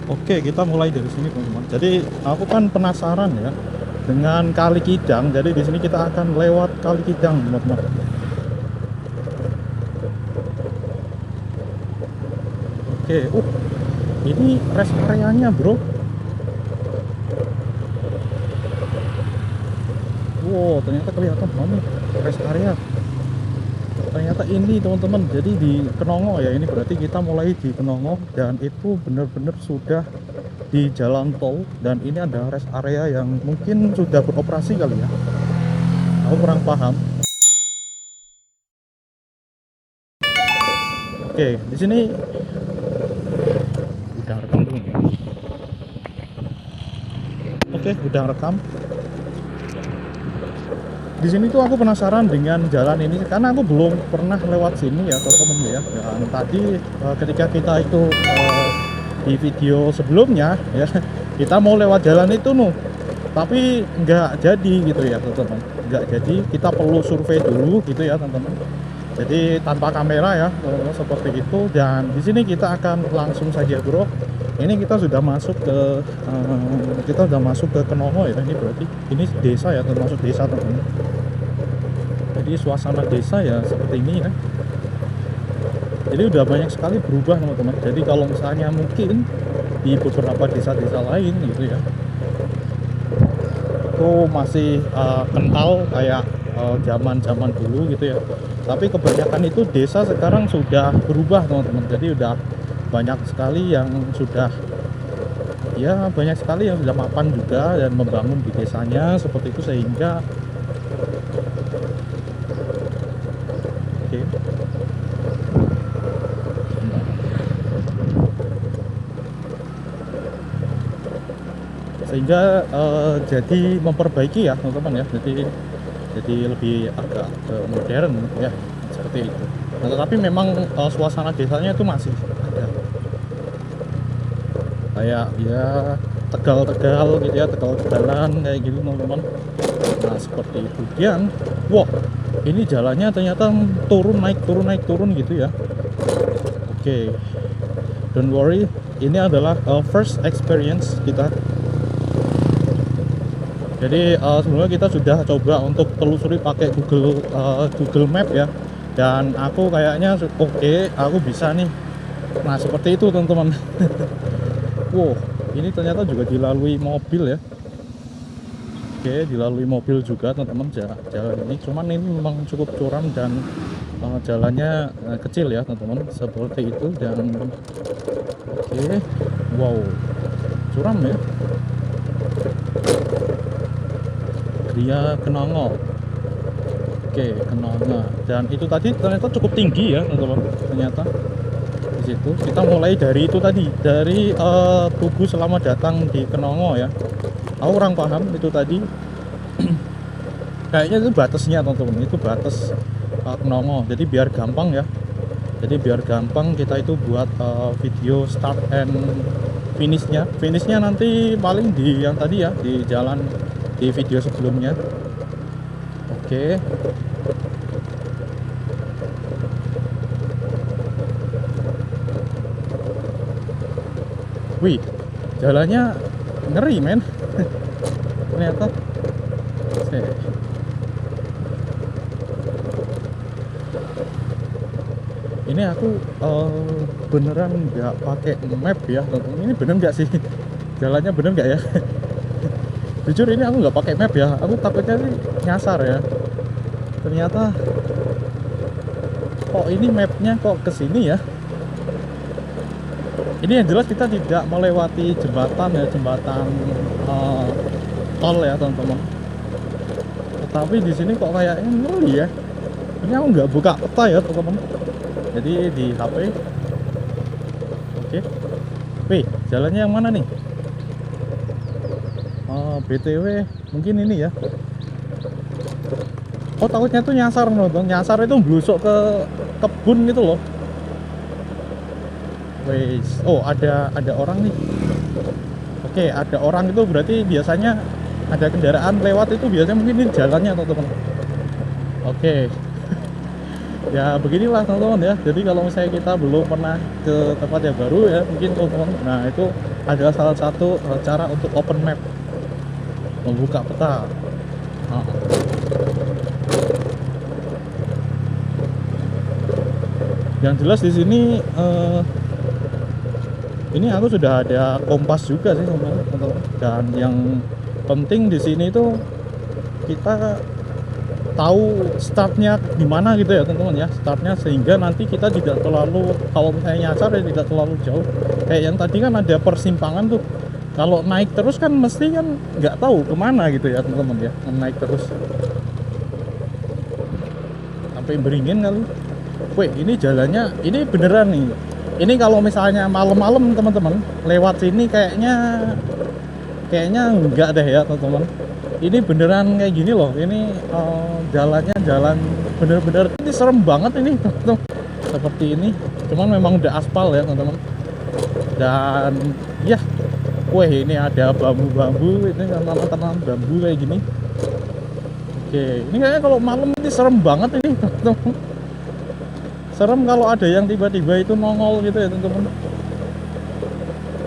Oke, kita mulai dari sini teman-teman. Jadi aku kan penasaran ya dengan Kali Kidang. Jadi di sini kita akan lewat Kali Kidang teman-teman. Oke, ini rest areanya bro. Wow, ternyata kelihatan banget rest area. Ternyata ini teman-teman. Jadi di Kenongo ya. Ini berarti kita mulai di Kenongo dan itu benar-benar sudah di jalan tol, dan ini ada rest area yang mungkin sudah beroperasi kali ya. Aku kurang paham. Oke, di sini udah rekam dulu ya. Oke, udah rekam. Di sini tuh aku penasaran dengan jalan ini karena aku belum pernah lewat sini ya teman-teman ya. Dan tadi ketika kita itu di video sebelumnya ya, kita mau lewat jalan itu tapi nggak jadi gitu ya teman-teman. Nggak jadi, kita perlu survei dulu gitu ya teman-teman. Jadi tanpa kamera ya teman-teman, seperti itu. Dan di sini kita akan langsung saja bro. Ini kita sudah masuk ke Kenongo ya. Ini berarti ini desa ya, termasuk desa teman-teman. Jadi suasana desa ya seperti ini ya. Jadi udah banyak sekali berubah teman-teman. Jadi kalau misalnya mungkin di beberapa desa-desa lain gitu ya, itu masih kental kayak zaman-zaman dulu gitu ya. Tapi kebanyakan itu desa sekarang sudah berubah teman-teman. Jadi udah banyak sekali yang sudah mapan juga dan membangun di desanya seperti itu, sehingga oke. Sehingga jadi memperbaiki ya teman-teman ya. Jadi lebih agak modern ya seperti itu. Nah, tetapi memang suasana desanya itu masih ada kayak ya Tegal-Tegal gitu ya, Tegal-Tegalan kayak gitu teman-teman. Nah seperti itu. Dan wow, ini jalannya ternyata turun naik turun gitu ya. Oke, don't worry, ini adalah first experience kita. Jadi sebelumnya kita sudah coba untuk telusuri pakai Google Map ya, dan aku kayaknya oke, aku bisa nih. Nah seperti itu teman-teman. Wow, ini ternyata juga dilalui mobil ya. Oke, dilalui mobil juga teman-teman jalan ini. Cuman ini memang cukup curam dan jalannya kecil ya teman-teman, seperti itu. Dan oke, wow, curam ya. Dia Kenongo. Oke, Kenongo. Dan itu tadi ternyata cukup tinggi ya teman-teman. Ternyata di situ kita mulai dari itu tadi, dari Tugu Selamat Datang di Kenongo ya. Aku kurang paham itu tadi. Kayaknya itu batasnya teman-teman, itu batas Kenongo. Jadi biar gampang ya. Jadi biar gampang kita itu buat video start and finishnya. Finishnya nanti paling di yang tadi ya, di jalan di video sebelumnya. Oke. Wih, jalannya ngeri men. Ternyata ini aku beneran nggak pakai map ya teman-teman. Ini bener nggak sih jalannya, bener nggak ya? Jujur ini aku nggak pakai map ya, aku takutnya sih nyasar ya. Ternyata kok ini mapnya kok kesini ya. Ini yang jelas kita tidak melewati jembatan ya, jembatan tol ya teman-teman. Tetapi di sini kok kayaknya ngeri ya. Ini aku nggak buka peta ya teman-teman. Jadi di HP. Oke. Wih, jalannya yang mana nih? BTW mungkin ini ya. Oh, takutnya tuh nyasar nonton. Nyasar itu blusuk ke kebun gitu loh. Wes. Oh, ada orang nih. Oke, ada orang itu berarti biasanya ada kendaraan lewat itu biasanya mungkin ini jalannya teman-teman. Oke. Ya beginilah teman-teman ya. Jadi kalau misalnya kita belum pernah ke tempat yang baru ya, mungkin teman-teman, nah itu adalah salah satu cara untuk open map, membuka peta. Nah, yang jelas di sini ini aku sudah ada kompas juga sih teman-teman. Dan yang penting di sini itu kita tahu startnya di mana gitu ya teman-teman ya, startnya, sehingga nanti kita tidak terlalu, kalau misalnya nyasar ya tidak terlalu jauh. Kayak yang tadi kan ada persimpangan tuh, kalau naik terus kan mesti kan nggak tahu kemana gitu ya teman-teman ya, naik terus sampai Beringin kali. Wih, ini jalannya ini beneran nih, ini kalau misalnya malam-malam teman-teman lewat sini kayaknya enggak deh ya teman-teman. Ini beneran kayak gini loh, ini jalannya jalan bener-bener, ini serem banget ini teman-teman, seperti ini. Cuman memang udah aspal ya teman-teman. Dan ya, wah ini ada bambu-bambu, ini tanam bambu kayak gini. Oke, ini kayaknya kalau malam ini serem banget ini teman-teman. Serem kalau ada yang tiba-tiba itu nongol gitu ya teman-teman.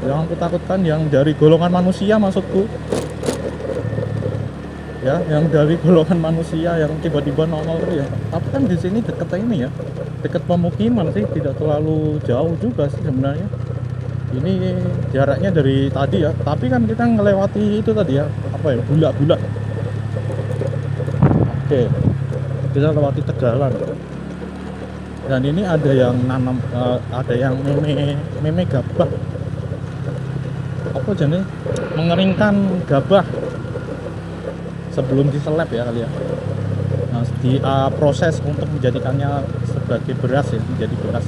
Yang aku takutkan yang dari golongan manusia maksudku. Ya, yang dari golongan manusia yang tiba-tiba nongol ya. Tapi kan di sini deket ini ya, deket pemukiman sih, tidak terlalu jauh juga sih sebenarnya. Ini jaraknya dari tadi ya, tapi kan kita ngelewati itu tadi ya, apa ya, bulak-bulak. Oke, kita lewati Tegalan. Dan ini ada yang nanam, ada yang meme gabah. Apa jenis? Mengeringkan gabah sebelum diseleb ya kali ya. Nah, di proses untuk menjadikannya sebagai beras ya, menjadi beras.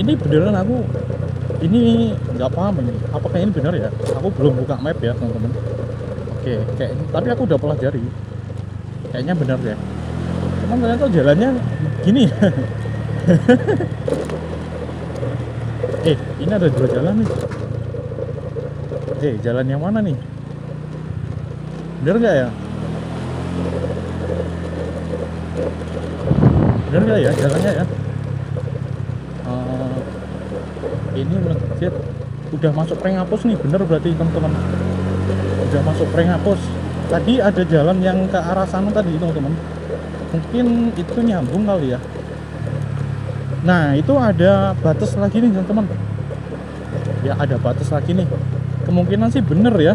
Ini beneran aku ini nggak paham ini, apakah ini benar ya? Aku belum buka map ya teman-teman. Oke, kayak ini, tapi aku udah pelajari, kayaknya benar ya. Cuman ternyata jalannya gini. Ini ada dua jalan nih. Jalan yang mana nih? Bener nggak ya? Bener nggak ya jalannya ya? Ini masjid udah masuk Prenghapus nih, bener berarti teman-teman. Udah masuk Prenghapus. Tadi ada jalan yang ke arah sana tadi teman-teman. Mungkin itu nyambung kali ya. Nah itu ada batas lagi nih teman-teman. Ya ada batas lagi nih. Kemungkinan sih bener ya.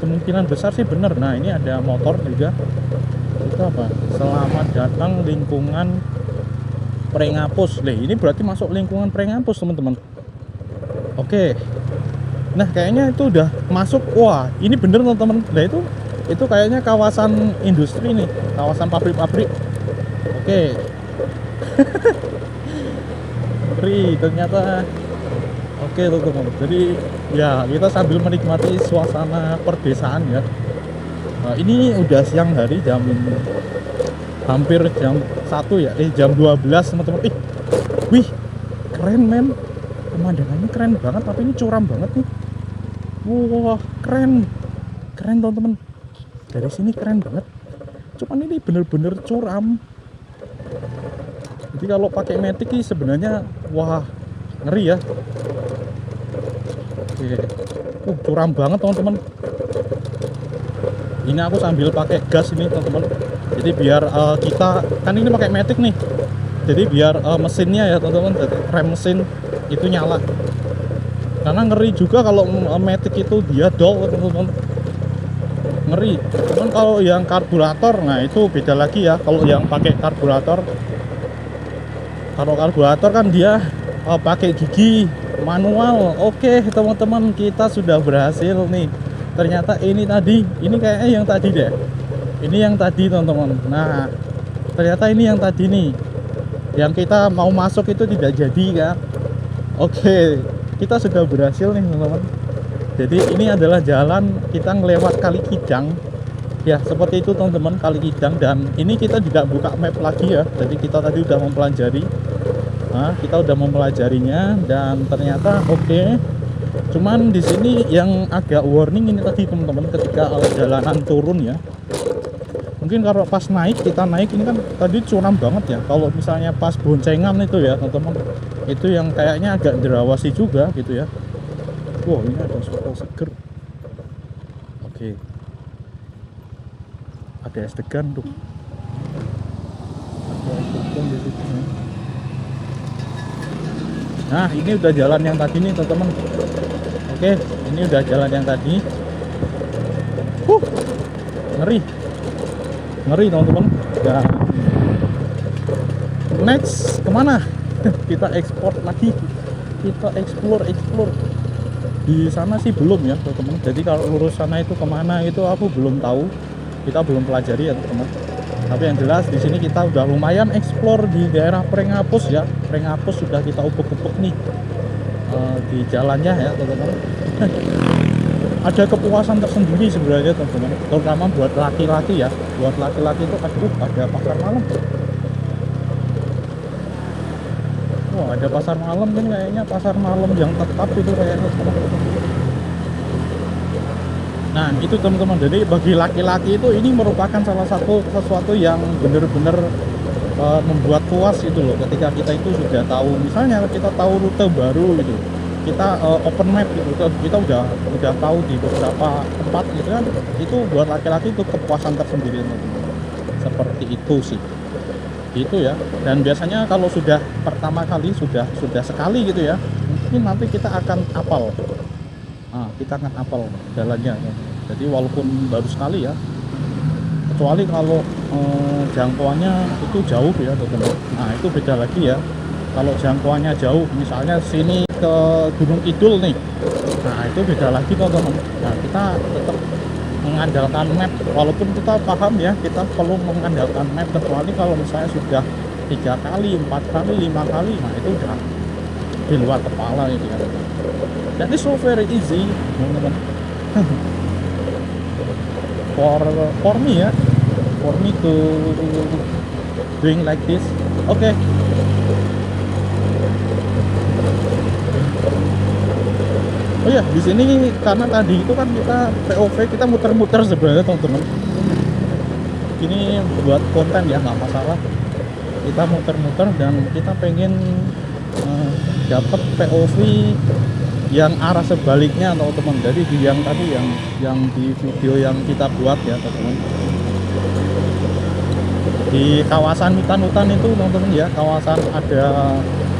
Kemungkinan besar sih bener. Nah ini ada motor juga. Itu apa? Selamat datang lingkungan Prenghapus. Ini berarti masuk lingkungan Prenghapus teman-teman. Oke. Nah kayaknya itu udah masuk. Wah ini bener teman-teman. Nah itu kayaknya kawasan industri nih, kawasan pabrik-pabrik. Oke. Ternyata. Oke teman-teman, jadi ya kita sambil menikmati suasana perdesaan ya. Nah, ini udah siang hari, hampir jam 1 ya, jam 12 teman-teman. Wih, keren men, pemandangannya keren banget, tapi ini curam banget nih. Wah, keren teman-teman. Dari sini keren banget, cuman ini bener-bener curam. Jadi kalau pakai matic sih sebenarnya, wah ngeri ya. Curam banget teman-teman. Ini aku sambil pakai gas ini teman-teman. Jadi biar kita kan ini pakai matic nih. Jadi biar mesinnya ya teman-teman, rem mesin itu nyala. Karena ngeri juga kalau matic itu dia dol teman-teman. Ngeri. Cuman kalau yang karburator, nah itu beda lagi ya. Kalau yang pakai karburator, kan dia pakai gigi manual. Oke teman-teman, kita sudah berhasil nih. Ternyata ini kayaknya yang tadi deh. Ini yang tadi teman-teman. Nah ternyata ini yang tadi nih, yang kita mau masuk itu tidak jadi kan. Oke, kita sudah berhasil nih teman-teman. Jadi ini adalah jalan kita ngelewat Kali Kijang ya, seperti itu teman-teman, Kali Kijang. Dan ini kita tidak buka map lagi ya, jadi kita tadi udah mempelajari. Nah, kita udah mempelajarinya dan ternyata oke. Cuman di sini yang agak warning ini tadi teman-teman, ketika jalanan turun ya. Mungkin kalau pas naik, kita naik ini kan tadi curam banget ya. Kalau misalnya pas boncengan itu ya teman-teman, itu yang kayaknya agak derawasi juga gitu ya. Wow, ini ada soto seger. Oke, ada es degan tuh. Ada es degan di situ. Nah, ini udah jalan yang tadi nih teman-teman. Oke, ini udah jalan yang tadi. Ngeri, ngeri teman-teman. Ya. Next kemana? Kita ekspor lagi. Kita explore. Di sana sih belum ya teman-teman. Jadi kalau lurus sana itu kemana itu aku belum tahu. Kita belum pelajari ya teman-teman. Tapi yang jelas di sini kita udah lumayan explore di daerah Prengapus ya. Prengapus sudah kita ubek-ubek nih di jalannya ya teman-teman. Ada kepuasan tersendiri sebenarnya teman-teman, terutama buat laki-laki ya. Buat laki-laki itu ada pasar malam. Wah, ada pasar malam kan, kayaknya pasar malam yang tetap itu kayaknya teman-teman. Nah itu teman-teman, jadi bagi laki-laki itu ini merupakan salah satu sesuatu yang benar-benar membuat puas itu loh, ketika kita itu sudah tahu, misalnya kita tahu rute baru gitu, kita open map gitu, kita udah tahu di beberapa tempat gitu kan, itu buat laki-laki itu kepuasan tersendiri teman-teman. Seperti itu sih, itu ya. Dan biasanya kalau sudah pertama kali sudah sekali gitu ya, mungkin nanti kita akan apal. Kita akan apal jalannya ya. Jadi walaupun baru sekali ya, kecuali kalau jangkauannya itu jauh ya teman-teman. Nah itu beda lagi ya. Kalau jangkauannya jauh, misalnya sini ke Gunung Kidul nih, nah itu beda lagi teman-teman. Nah kita tetap mengandalkan map, walaupun kita paham ya, kita perlu mengandalkan map. Kecuali kalau misalnya sudah 3 kali, 4 kali, 5 kali, nah itu udah di luar kepala ini ya. That is so very easy teman-teman. for me ya, for me to doing like this. Oke. Oh ya, di sini karena tadi itu kan kita POV, kita muter-muter sebenarnya teman-teman. Ini buat konten ya, nggak masalah. Kita muter-muter dan kita pengen dapat POV yang arah sebaliknya teman-teman. Jadi di yang tadi yang di video yang kita buat ya teman-teman, di kawasan hutan-hutan itu teman-teman ya, kawasan ada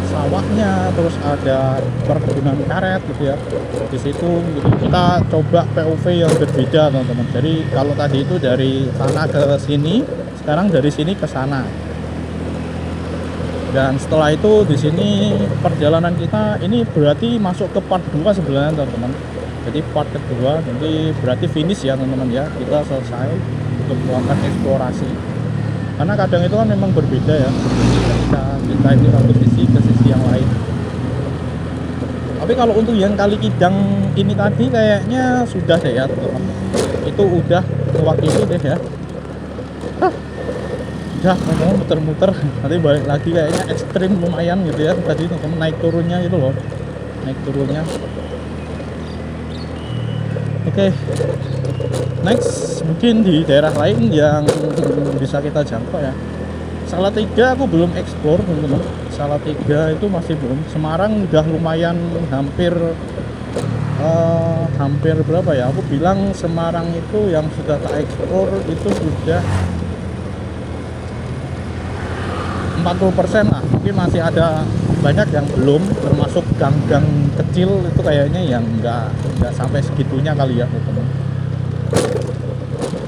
sawahnya, terus ada perkebunan karet gitu ya. Di situ gitu, kita coba POV yang berbeda teman-teman. Jadi kalau tadi itu dari sana ke sini, sekarang dari sini ke sana. Dan setelah itu di sini perjalanan kita ini berarti masuk ke part 2 sebenarnya teman-teman. Jadi part kedua nanti berarti finish ya teman-teman ya. Kita selesai untuk melakukan eksplorasi. Karena kadang itu kan memang berbeda ya, kita ini satu sisi ke sisi yang lain. Tapi kalau untuk yang Kali Kidang ini tadi kayaknya sudah deh ya teman-teman. Itu udah waktu itu deh ya. Udah mau muter-muter, nanti balik lagi kayaknya ekstrim lumayan gitu ya tadi teman-teman, naik turunnya itu loh, naik turunnya. Oke. Next mungkin di daerah lain yang bisa kita jangkau ya. Salatiga aku belum eksplor teman-teman. Salatiga itu masih belum. Semarang udah lumayan hampir berapa ya? Aku bilang Semarang itu yang sudah tak eksplor itu sudah 40% lah. Mungkin masih ada banyak yang belum, termasuk gang-gang kecil itu kayaknya yang nggak sampai segitunya kali ya teman-teman.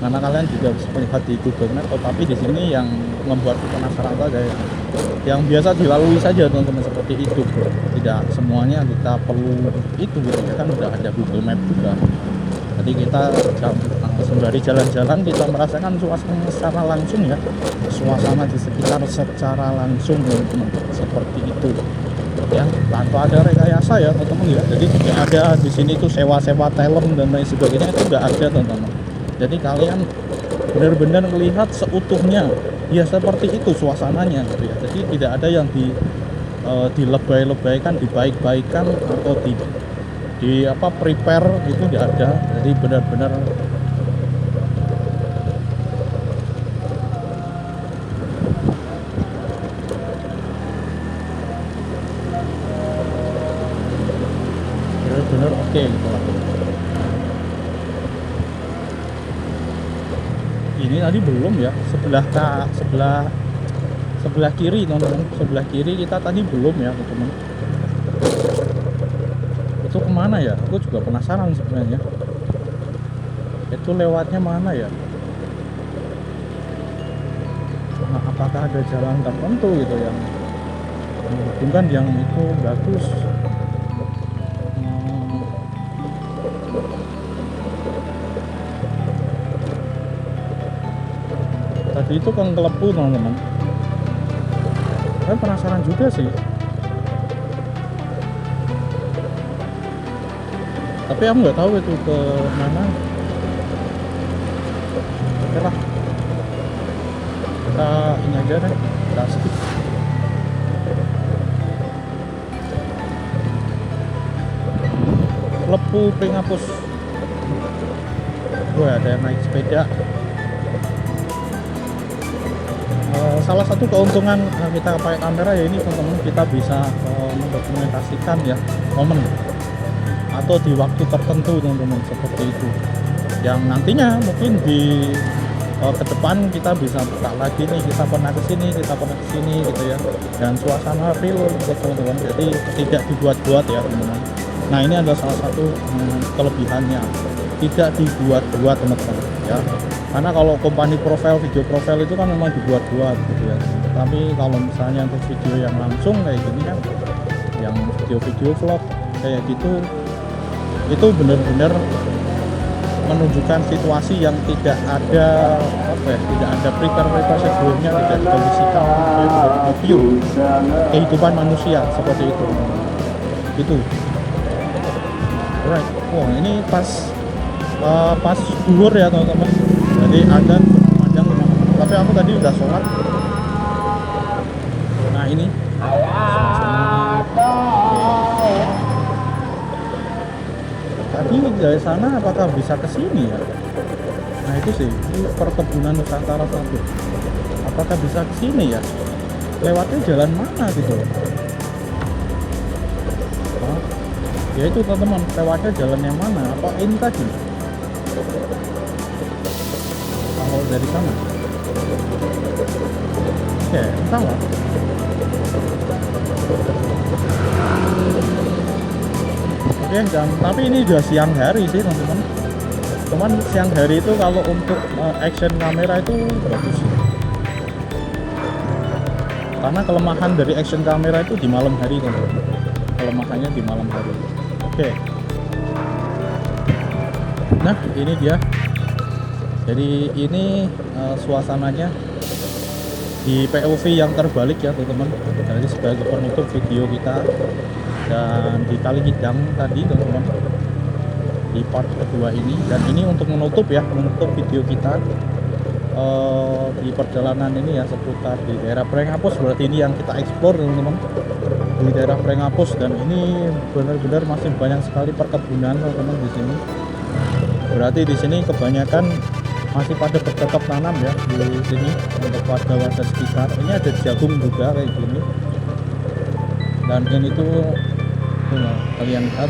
Karena kalian juga bisa melihat di Google Maps, tapi di sini yang membuat penasaran saja ya, yang biasa dilalui saja teman-teman, seperti itu bro. Tidak semuanya kita perlu itu gitu ya, kan udah ada Google Maps juga. Jadi kita sembari jalan-jalan kita merasakan suasana secara langsung ya, suasana di sekitar secara langsung teman-teman, seperti itu ya, tanpa ada rekayasa ya teman-teman ya. Jadi tidak ada di sini tuh sewa-sewa talent dan lain sebagainya, itu nggak ada teman-teman. Jadi kalian benar-benar melihat seutuhnya ya, seperti itu suasananya gitu ya. Jadi tidak ada yang dilebay-lebaykan, dibaik-baikan atau di apa prepare, itu tidak ada. Jadi benar-benar oke gitu lah. Ini tadi belum ya, sebelah kiri teman-teman, sebelah kiri kita tadi belum ya teman-teman. Itu kemana ya? Aku juga penasaran sebenarnya. Itu lewatnya mana ya? Nah, apakah ada jalan tertentu gitu yang menghubungkan yang itu bagus? Tadi itu kan Kelepu teman-teman. Saya penasaran juga sih. Tapi aku nggak tahu itu ke mana. Oke lah, kita ini aja deh, kita skip. Kelepu Pringapus. Wah, ada yang naik sepeda. Salah satu keuntungan kita pakai kamera ya ini teman-teman, kita bisa mendokumentasikan ya momen atau di waktu tertentu teman-teman, seperti itu yang nantinya mungkin di ke depan kita bisa buka lagi nih, kita pernah kesini gitu ya, dan suasana real gitu teman-teman, jadi tidak dibuat-buat ya teman-teman. Nah ini adalah salah satu kelebihannya, tidak dibuat-buat teman-teman ya, karena kalau company profile, video profile itu kan memang dibuat-buat gitu ya, tapi kalau misalnya untuk video yang langsung kayak gini kan, yang video-video vlog kayak gitu, itu benar-benar menunjukkan situasi yang tidak ada tidak ada prepare sebelumnya, tidak dikondisikan, review kehidupan manusia seperti itu gitu. Alright, wah ini pas duhur ya teman-teman, jadi adzan berkumandang teman-teman, tapi aku tadi udah sholat. Nah ini tadi dari sana apakah bisa ke sini ya? Nah itu sih, ini perkebunan Nusantara 1. Apakah bisa ke sini ya? Lewatnya jalan mana gitu? Nah, ya itu teman-teman, lewatnya jalan yang mana? Apa ini tadi? Kalau dari sana? Ya, salah. Oke, tapi ini udah siang hari sih teman-teman. Cuman siang hari itu kalau untuk action kamera itu bagus sih. Karena kelemahan dari action kamera itu di malam hari teman-teman. Kelemahannya di malam hari. Oke. Nah ini dia. Jadi ini suasananya di POV yang terbalik ya teman-teman. Jadi sebagai penutup video kita. Dan di Kalikidang tadi teman-teman, di part kedua ini, dan ini untuk menutup video kita di perjalanan ini ya, seputar di daerah Pringapus. Berarti ini yang kita explore teman-teman, di daerah Pringapus, dan ini benar-benar masih banyak sekali perkebunan teman-teman di sini. Berarti di sini kebanyakan masih pada bercocok tanam ya di sini untuk warga-warga sekitar. Ini ada jagung juga kayak gini, dan ini tuh kalian lihat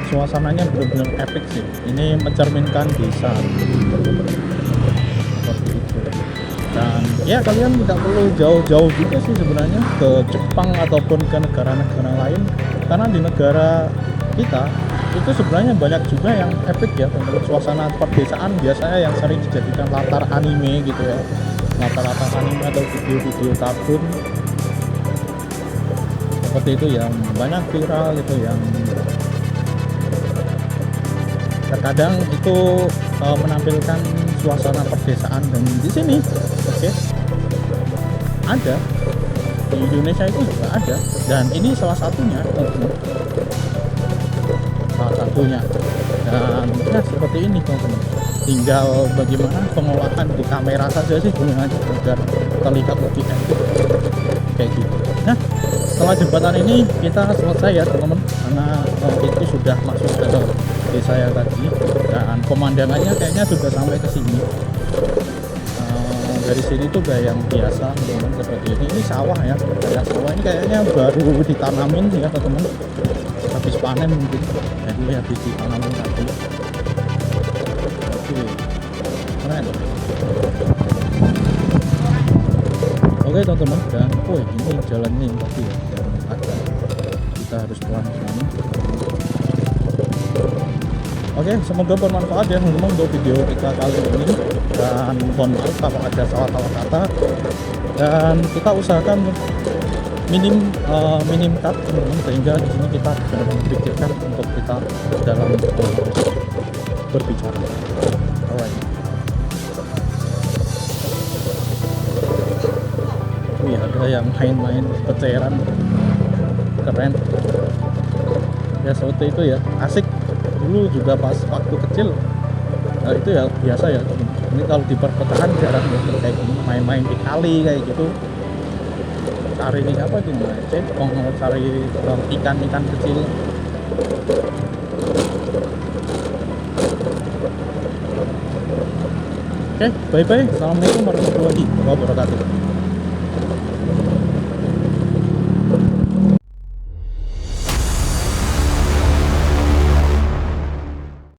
suasananya benar-benar epic sih. Ini mencerminkan desa seperti itu. Dan ya kalian tidak perlu jauh-jauh juga sih sebenarnya ke Jepang ataupun ke negara-negara lain, karena di negara kita itu sebenarnya banyak juga yang epic ya. Menurut suasana perdesaan biasanya yang sering dijadikan latar anime gitu ya, latar-latar anime atau video-video kartun seperti itu yang banyak viral gitu, yang terkadang itu menampilkan suasana perdesaan. Dan di sini ada di Indonesia itu juga ada, dan ini salah satunya dan ya seperti ini teman-teman, tinggal bagaimana pengolahan di kamera saja sih sebenarnya agar terlihat lebih epic kayak gitu. Nah setelah jembatan ini kita selesai ya teman-teman, karena itu sudah masuk ke desa saya tadi, dan pemandangannya kayaknya sudah sampai ke sini. dari sini tuh kayak yang biasa teman seperti ini sawah ya, kayak sawah ini kayaknya baru ditanamin ya teman, habis panen mungkin, jadi habis ditanamin tadi. Oke, keren. Oke teman-teman, dan ini jalannya yang tadi ya, yang ada, kita harus pelan-pelan. Oke, semoga bermanfaat ya teman-teman untuk video kita kali ini, dan mohon maaf kalau ada salah-salah kata, dan kita usahakan minim cut teman-teman, sehingga di sini kita benar-benar pikirkan untuk kita dalam berbicara. Alright. Wih, ada yang main-main pecairan, keren ya, seperti itu ya, asik. Dulu juga pas waktu kecil itu ya biasa ya, ini kalau di perkotaan jarang ya kayak gini, main-main di kali kayak gitu, cari apa itu namanya, cepong, cari ikan-ikan kecil. Oke, bye bye, assalamualaikum warahmatullahi wabarakatuh.